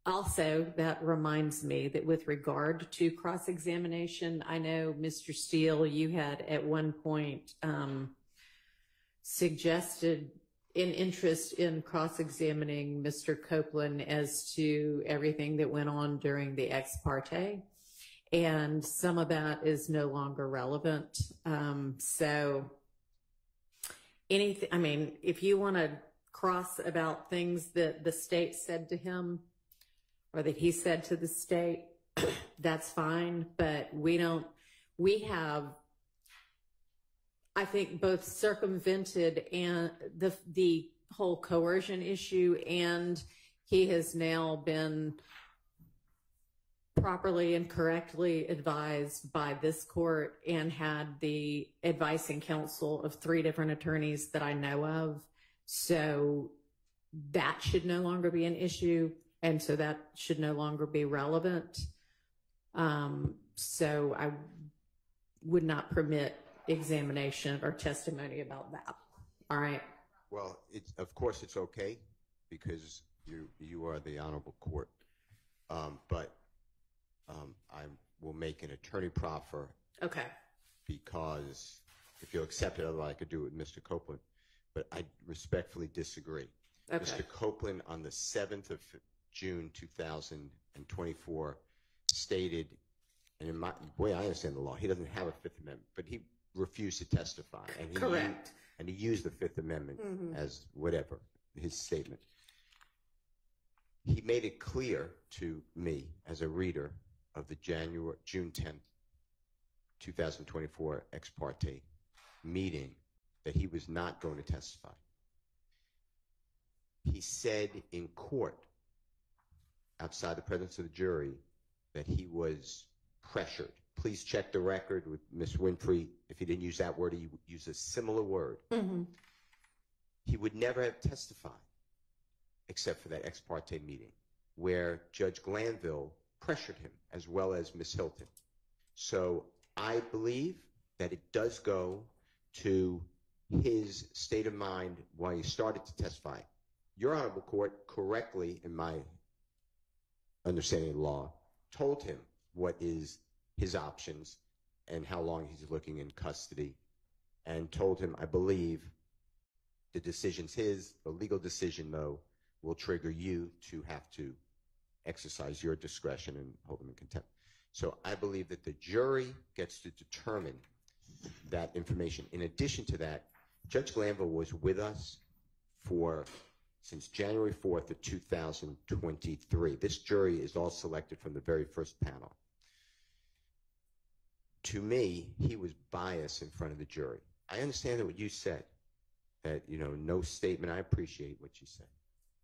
Also, that reminds me that with regard to cross-examination, I know, Mr. Steele, you had at one point suggested an interest in cross-examining Mr. Copeland as to everything that went on during the ex parte, and some of that is no longer relevant. So anything, I mean, if you want to cross about things that the state said to him or that he said to the state, that's fine, but we have, I think, both circumvented and the whole coercion issue, and he has now been properly and correctly advised by this court and had the advice and counsel of 3 different attorneys that I know of. So that should no longer be an issue, and so that should no longer be relevant. So I would not permit examination or testimony about that. All right. Well, of course it's okay because you are the honorable court. But I will make an attorney proffer. Okay. Because if you'll accept it, otherwise I could do it with Mr. Copeland. But I respectfully disagree. Okay. Mr. Copeland, on the 7th of June 2024, stated, and in my way I understand the law, he doesn't have a Fifth Amendment, but he refused to testify. And correct. And he used the Fifth Amendment as whatever, his statement. He made it clear to me as a reader of the June 10th, 2024 ex parte meeting that he was not going to testify. He said in court, outside the presence of the jury, that he was pressured. Please check the record with Ms. Winfrey. If he didn't use that word, he used a similar word. He would never have testified except for that ex parte meeting where Judge Glanville pressured him, as well as Ms. Hilton. So I believe that it does go to his state of mind while he started to testify. Your Honorable Court, correctly, in my understanding of the law, told him what is his options and how long he's looking in custody, and told him, I believe, the decision's his. The legal decision, though, will trigger you to have to exercise your discretion and hold him in contempt. So I believe that the jury gets to determine that information. In addition to that, Judge Glanville was with us since January 4th of 2023. This jury is all selected from the very first panel. To me, he was biased in front of the jury. I understand that what you said, that, no statement, I appreciate what you said.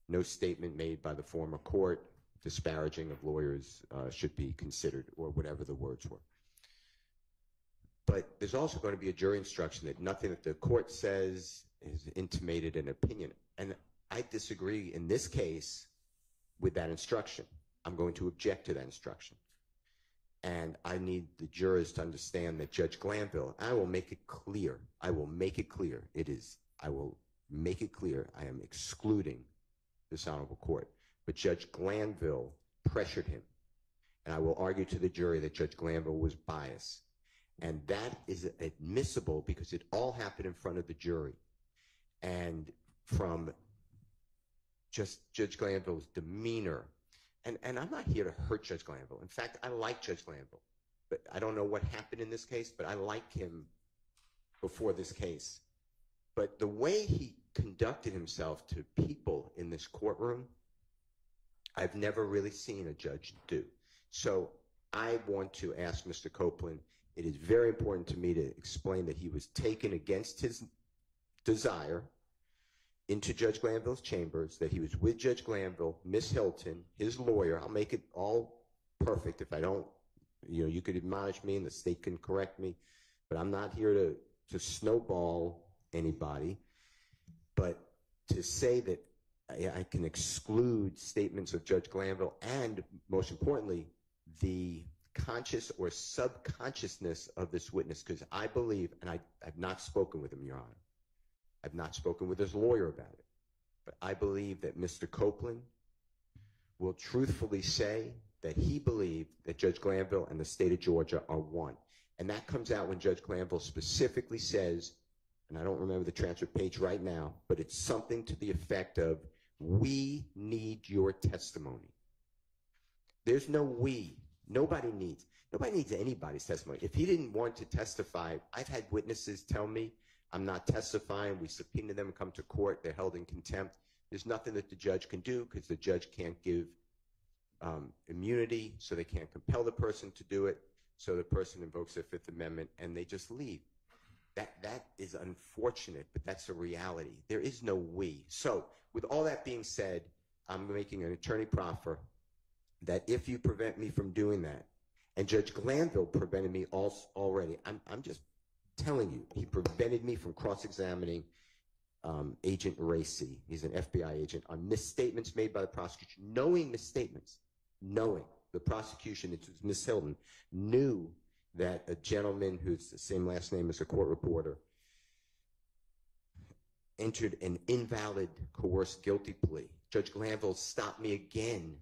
No statement made by the former court disparaging of lawyers should be considered, or whatever the words were. But there's also going to be a jury instruction that nothing that the court says is intimated an opinion. And I disagree in this case with that instruction. I'm going to object to that instruction. And I need the jurors to understand that Judge Glanville, I will make it clear. I will make it clear. I will make it clear I am excluding this honorable court. But Judge Glanville pressured him. And I will argue to the jury that Judge Glanville was biased. And that is admissible because it all happened in front of the jury. And from just Judge Glanville's demeanor, and I'm not here to hurt Judge Glanville. In fact, I like Judge Glanville. But I don't know what happened in this case, but I liked him before this case. But the way he conducted himself to people in this courtroom, I've never really seen a judge do. So I want to ask Mr. Copeland, it is very important to me to explain that he was taken against his desire into Judge Glanville's chambers, that he was with Judge Glanville, Miss Hilton, his lawyer. I'll make it all perfect. If I don't, you could admonish me and the state can correct me, but I'm not here to snowball anybody. But to say that I can exclude statements of Judge Glanville and, most importantly, the conscious or subconsciousness of this witness, because I believe, and I've not spoken with him, Your Honor. I've not spoken with his lawyer about it. But I believe that Mr. Copeland will truthfully say that he believed that Judge Glanville and the state of Georgia are one. And that comes out when Judge Glanville specifically says, and I don't remember the transcript page right now, but it's something to the effect of, we need your testimony. There's no we. Nobody needs anybody's testimony. If he didn't want to testify, I've had witnesses tell me, I'm not testifying. We subpoena them and come to court. They're held in contempt. There's nothing that the judge can do because the judge can't give immunity, so they can't compel the person to do it. So the person invokes their Fifth Amendment and they just leave. That is unfortunate, but that's a reality. There is no we. So with all that being said, I'm making an attorney proffer that if you prevent me from doing that, and Judge Glanville prevented me already, I'm just telling you, he prevented me from cross-examining Agent Racy. He's an FBI agent on misstatements made by the prosecution, knowing misstatements, knowing the prosecution, it was Ms. Hilton, knew that a gentleman who's the same last name as a court reporter entered an invalid, coerced guilty plea. Judge Glanville stopped me again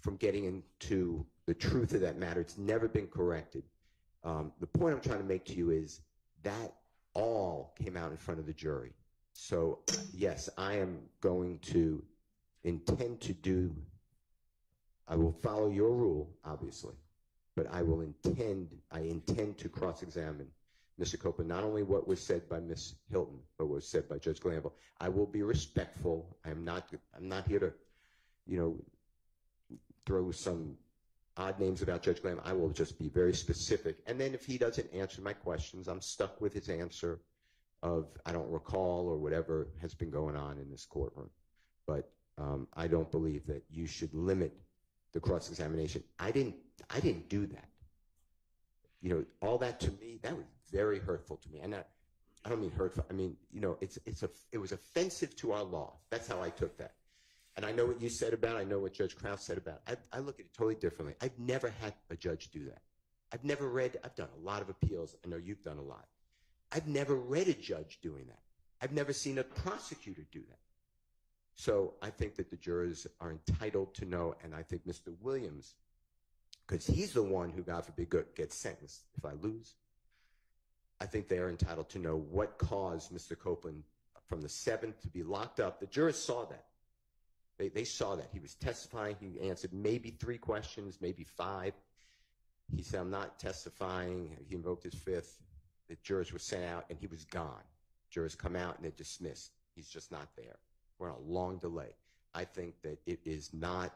from getting into the truth of that matter. It's never been corrected. The point I'm trying to make to you is that all came out in front of the jury. So yes, I am going to intend to do, I will follow your rule, obviously, but I intend to cross-examine Mr. Copeland, not only what was said by Ms. Hilton, but what was said by Judge Glanville. I will be respectful. I'm not here to, throw some odd names about Judge Glanville. I will just be very specific. And then if he doesn't answer my questions, I'm stuck with his answer of, I don't recall, or whatever has been going on in this courtroom. But I don't believe that you should limit the cross-examination. I didn't do that. All that to me, that was very hurtful to me. And I don't mean hurtful. I mean, it was offensive to our law. That's how I took that. And I know what you said about it. I know what Judge Krause said about it. I look at it totally differently. I've never had a judge do that. I've done a lot of appeals. I know you've done a lot. I've never read a judge doing that. I've never seen a prosecutor do that. So I think that the jurors are entitled to know, and I think Mr. Williams, because he's the one who, God forbid, gets sentenced if I lose, I think they are entitled to know what caused Mr. Copeland from the 7th to be locked up. The jurors saw that. They saw that. He was testifying. He answered maybe 3 questions, maybe 5. He said, I'm not testifying. He invoked his 5th. The jurors were sent out, and he was gone. Jurors come out, and they're dismissed. He's just not there. We're on a long delay. I think that it is not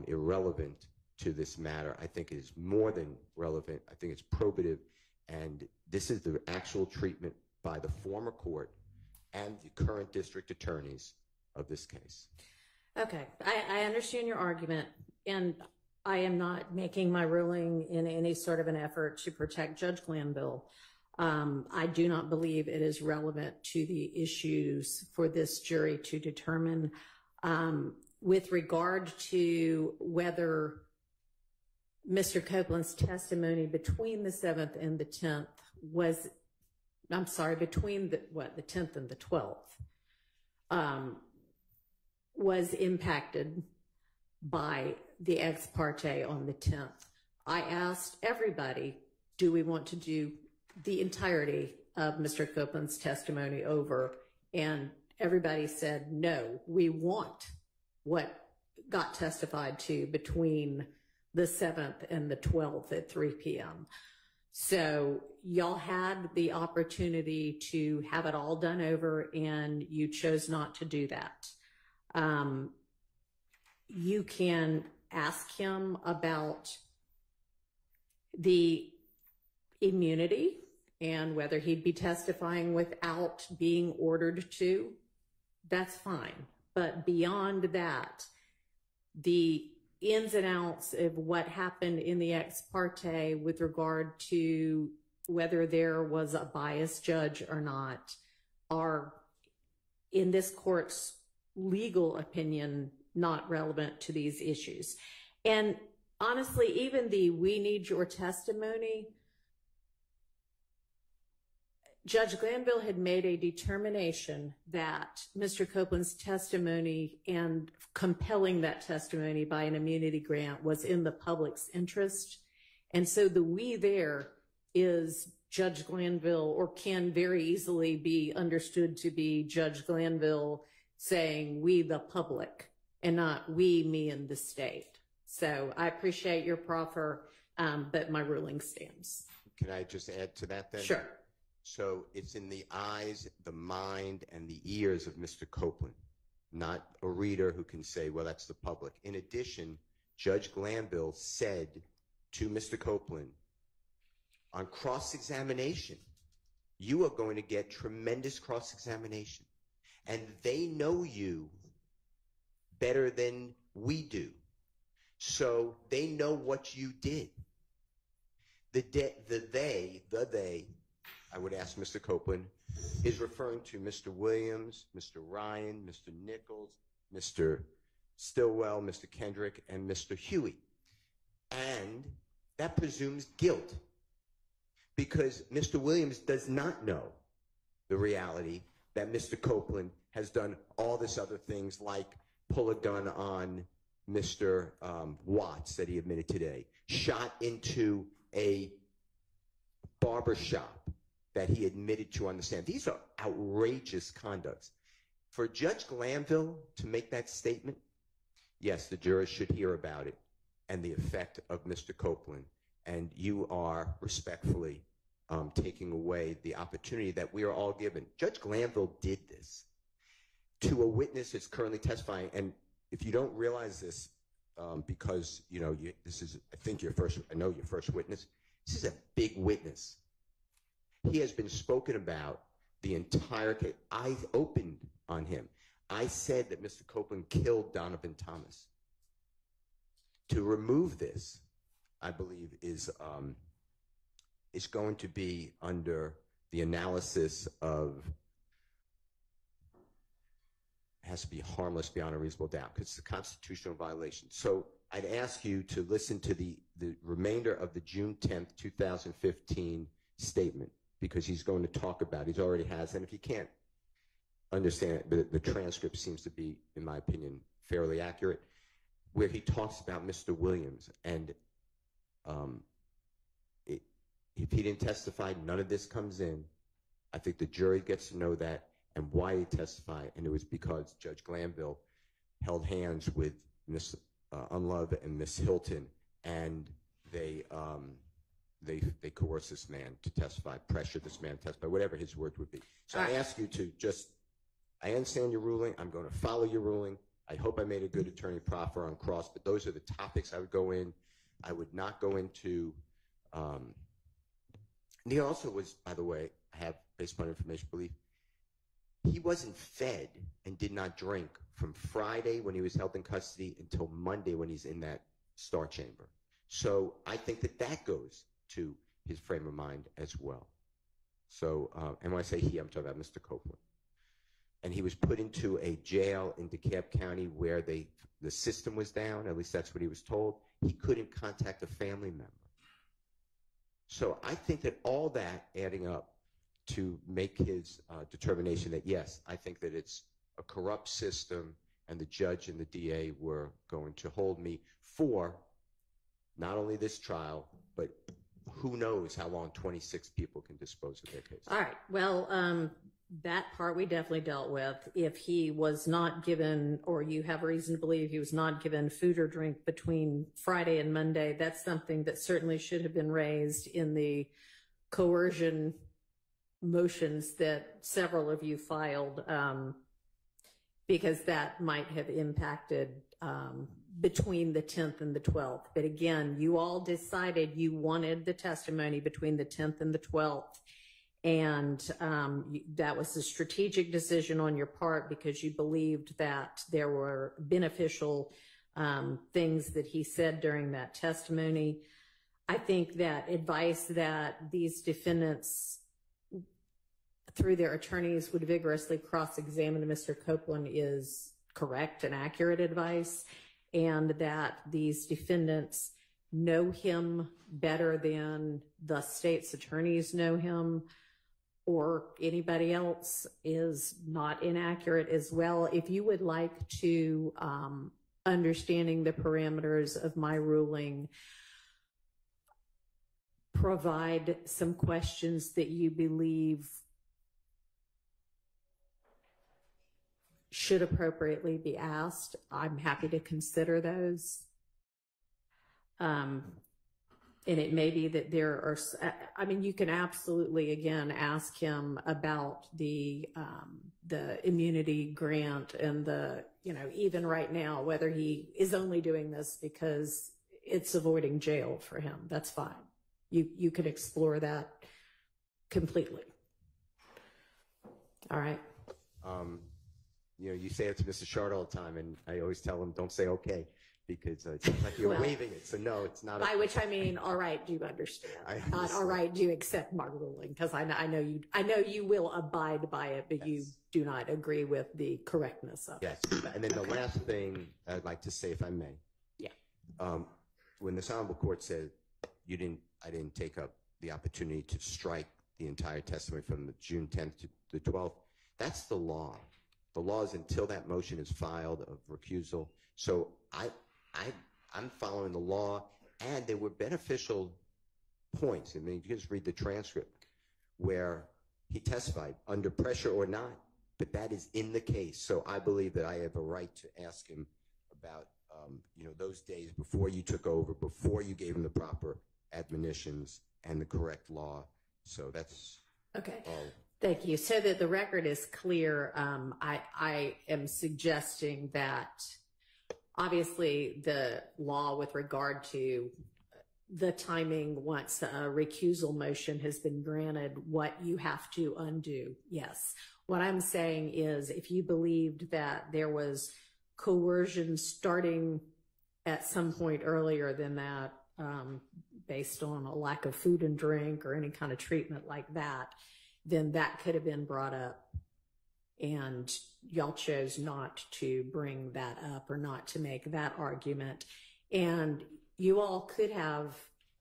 irrelevant to this matter. I think it is more than relevant. I think it's probative, and this is the actual treatment by the former court and the current district attorneys of this case. Okay, I understand your argument, and I am not making my ruling in any sort of an effort to protect Judge Glanville. I do not believe it is relevant to the issues for this jury to determine. With regard to whether Mr. Copeland's testimony between the 7th and the 10th was, I'm sorry, between the 10th and the 12th, was impacted by the ex parte on the 10th. I asked everybody, do we want to do the entirety of Mr. Copeland's testimony over? And everybody said, no, we want what got testified to between the 7th and the 12th at 3 p.m. So y'all had the opportunity to have it all done over, and you chose not to do that. You can ask him about the immunity and whether he'd be testifying without being ordered to. That's fine. But beyond that, the ins and outs of what happened in the ex parte with regard to whether there was a biased judge or not are, in this court's legal opinion, not relevant to these issues. And honestly, even the we need your testimony, Judge Glanville had made a determination that Mr. Copeland's testimony and compelling that testimony by an immunity grant was in the public's interest. And so the we there is Judge Glanville, or can very easily be understood to be Judge Glanville saying we the public and not we, me, and the state. So I appreciate your proffer, but my ruling stands. Can I just add to that then? Sure. So it's in the eyes, the mind, and the ears of Mr. Copeland, not a reader who can say, well, that's the public. In addition, Judge Glanville said to Mr. Copeland, on cross-examination, you are going to get tremendous cross-examination, and they know you better than we do. So they know what you did. The they, I would ask Mr. Copeland, is referring to Mr. Williams, Mr. Ryan, Mr. Nichols, Mr. Stillwell, Mr. Kendrick, and Mr. Huey. And that presumes guilt, because Mr. Williams does not know the reality that Mr. Copeland has done all this other things, like pull a gun on Mr. Watts that he admitted today, shot into a barber shop that he admitted to understand. These are outrageous conducts. For Judge Glanville to make that statement, yes, the jurors should hear about it and the effect of Mr. Copeland. And you are respectfully taking away the opportunity that we are all given. Judge Glanville did this to a witness that's currently testifying. And if you don't realize this, because this is, I think your first witness. This is a big witness. He has been spoken about the entire case. I opened on him. I said that Mr. Copeland killed Donovan Thomas. To remove this, I believe, is going to be under the analysis of, has to be harmless beyond a reasonable doubt, because it's a constitutional violation. So I'd ask you to listen to the remainder of the June 10th, 2015 statement, because he's going to talk about, he already has, and if you can't understand it, the transcript seems to be, in my opinion, fairly accurate, where he talks about Mr. Williams. And if he didn't testify, none of this comes in. I think the jury gets to know that and why he testified, and it was because Judge Glanville held hands with Ms. Unlove and Ms. Hilton, and they coerced this man to testify, pressured this man to testify, whatever his words would be. So I ask you to just, I understand your ruling. I'm going to follow your ruling. I hope I made a good attorney proffer on cross, but those are the topics I would go in. I would not go into, and he also was, by the way, I have, based upon information, belief, he wasn't fed and did not drink from Friday when he was held in custody until Monday when he's in that star chamber. So I think that goes to his frame of mind as well. So, and when I say he, I'm talking about Mr. Copeland. And he was put into a jail in DeKalb County where the system was down, at least that's what he was told. He couldn't contact a family member. So I think that all that adding up to make his determination that, yes, I think that it's a corrupt system and the judge and the DA were going to hold me for not only this trial, but who knows how long 26 people can dispose of their case. All right. Well, that part we definitely dealt with. If he was not given, or you have reason to believe he was not given food or drink between Friday and Monday, that's something that certainly should have been raised in the coercion motions that several of you filed, because that might have impacted between the 10th and the 12th. But again, you all decided you wanted the testimony between the 10th and the 12th. And that was a strategic decision on your part because you believed that there were beneficial things that he said during that testimony. I think that advice that these defendants, through their attorneys, would vigorously cross-examine Mr. Copeland is correct and accurate advice, and that these defendants know him better than the state's attorneys know him. or anybody else is not inaccurate as well. If you would like to, understanding the parameters of my ruling, provide some questions that you believe should appropriately be asked, I'm happy to consider those. And it may be that there are, I mean, you can absolutely, again, ask him about the immunity grant and the, you know, even right now, whether he is only doing this because it's avoiding jail for him. That's fine. You could explore that completely. All right. You know, you say it to Mr. Shard all the time, and I always tell him, don't say okay, because it seems like you're waving it. So no, it's not. By which I mean, all right, do you understand? Not all right, do you accept my ruling? Because I know you will abide by it, but you do not agree with the correctness of it. Yes. And then the last thing I'd like to say, if I may. Yeah. When this honorable court said I didn't take up the opportunity to strike the entire testimony from the June 10th to the 12th, that's the law. The law is until that motion is filed of recusal. So I'm following the law, and there were beneficial points. I mean, you just read the transcript where he testified under pressure or not, but that is in the case. So I believe that I have a right to ask him about, you know, those days before you took over, before you gave him the proper admonitions and the correct law. So that's okay. All. Thank you. So that the record is clear, I am suggesting that obviously the law with regard to the timing once a recusal motion has been granted, what you have to undo. Yes. What I'm saying is if you believed that there was coercion starting at some point earlier than that, based on a lack of food and drink or any kind of treatment like that, then that could have been brought up, and y'all chose not to bring that up or not to make that argument. And you all could have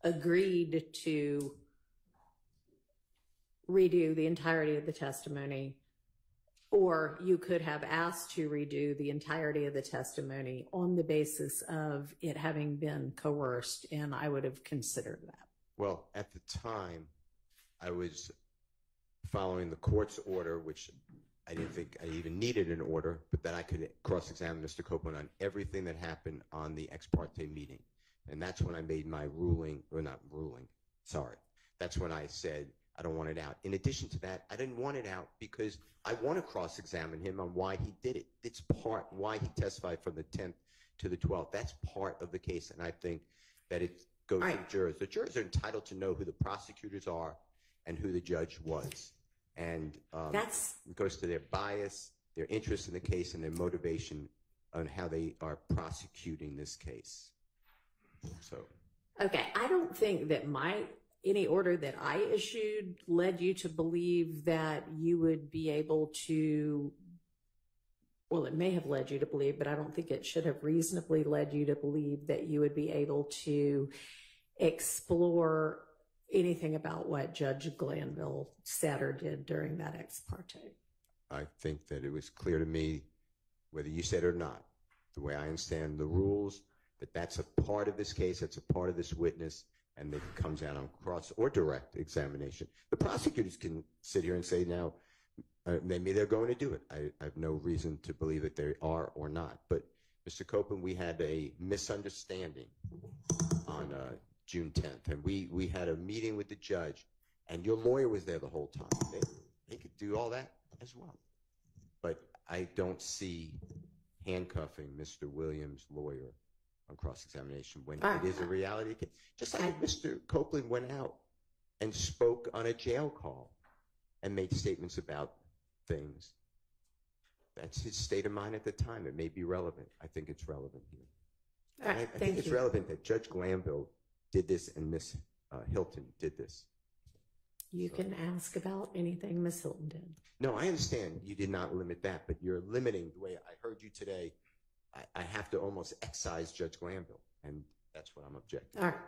agreed to redo the entirety of the testimony, or you could have asked to redo the entirety of the testimony on the basis of it having been coerced, and I would have considered that. Well, at the time, I was following the court's order, which I didn't think I even needed an order, but that I could cross-examine Mr. Copeland on everything that happened on the ex parte meeting. And that's when I made my ruling, or not ruling, sorry. That's when I said, I don't want it out. In addition to that, I didn't want it out because I want to cross-examine him on why he did it. It's part why he testified from the 10th to the 12th. That's part of the case, and I think that it goes to the jurors. The jurors are entitled to know who the prosecutors are and who the judge was. And it goes to their bias, their interest in the case, and their motivation on how they are prosecuting this case. So. Okay, I don't think that any order that I issued led you to believe that you would be able to, well, it may have led you to believe, but I don't think it should have reasonably led you to believe that you would be able to explore anything about what Judge Glanville said or did during that ex parte. I think that it was clear to me, whether you said it or not, the way I understand the rules, that that's a part of this case, that's a part of this witness, and it comes out on cross or direct examination. The prosecutors can sit here and say now, maybe they're going to do it. I have no reason to believe that they are or not. But Mr. Copeland, we had a misunderstanding on June 10th, and we had a meeting with the judge, and your lawyer was there the whole time. They could do all that as well. But I don't see handcuffing Mr. Williams' lawyer on cross-examination when it is a reality case. Just like Mr. Copeland went out and spoke on a jail call and made statements about things. That's his state of mind at the time. It may be relevant. I think it's relevant here. I think it's relevant that Judge Glanville did this and Miss Hilton did this. You can ask about anything Miss Hilton did. No, I understand you did not limit that, but you're limiting the way I heard you today. I have to almost excise Judge Glanville, and that's what I'm objecting to. All right.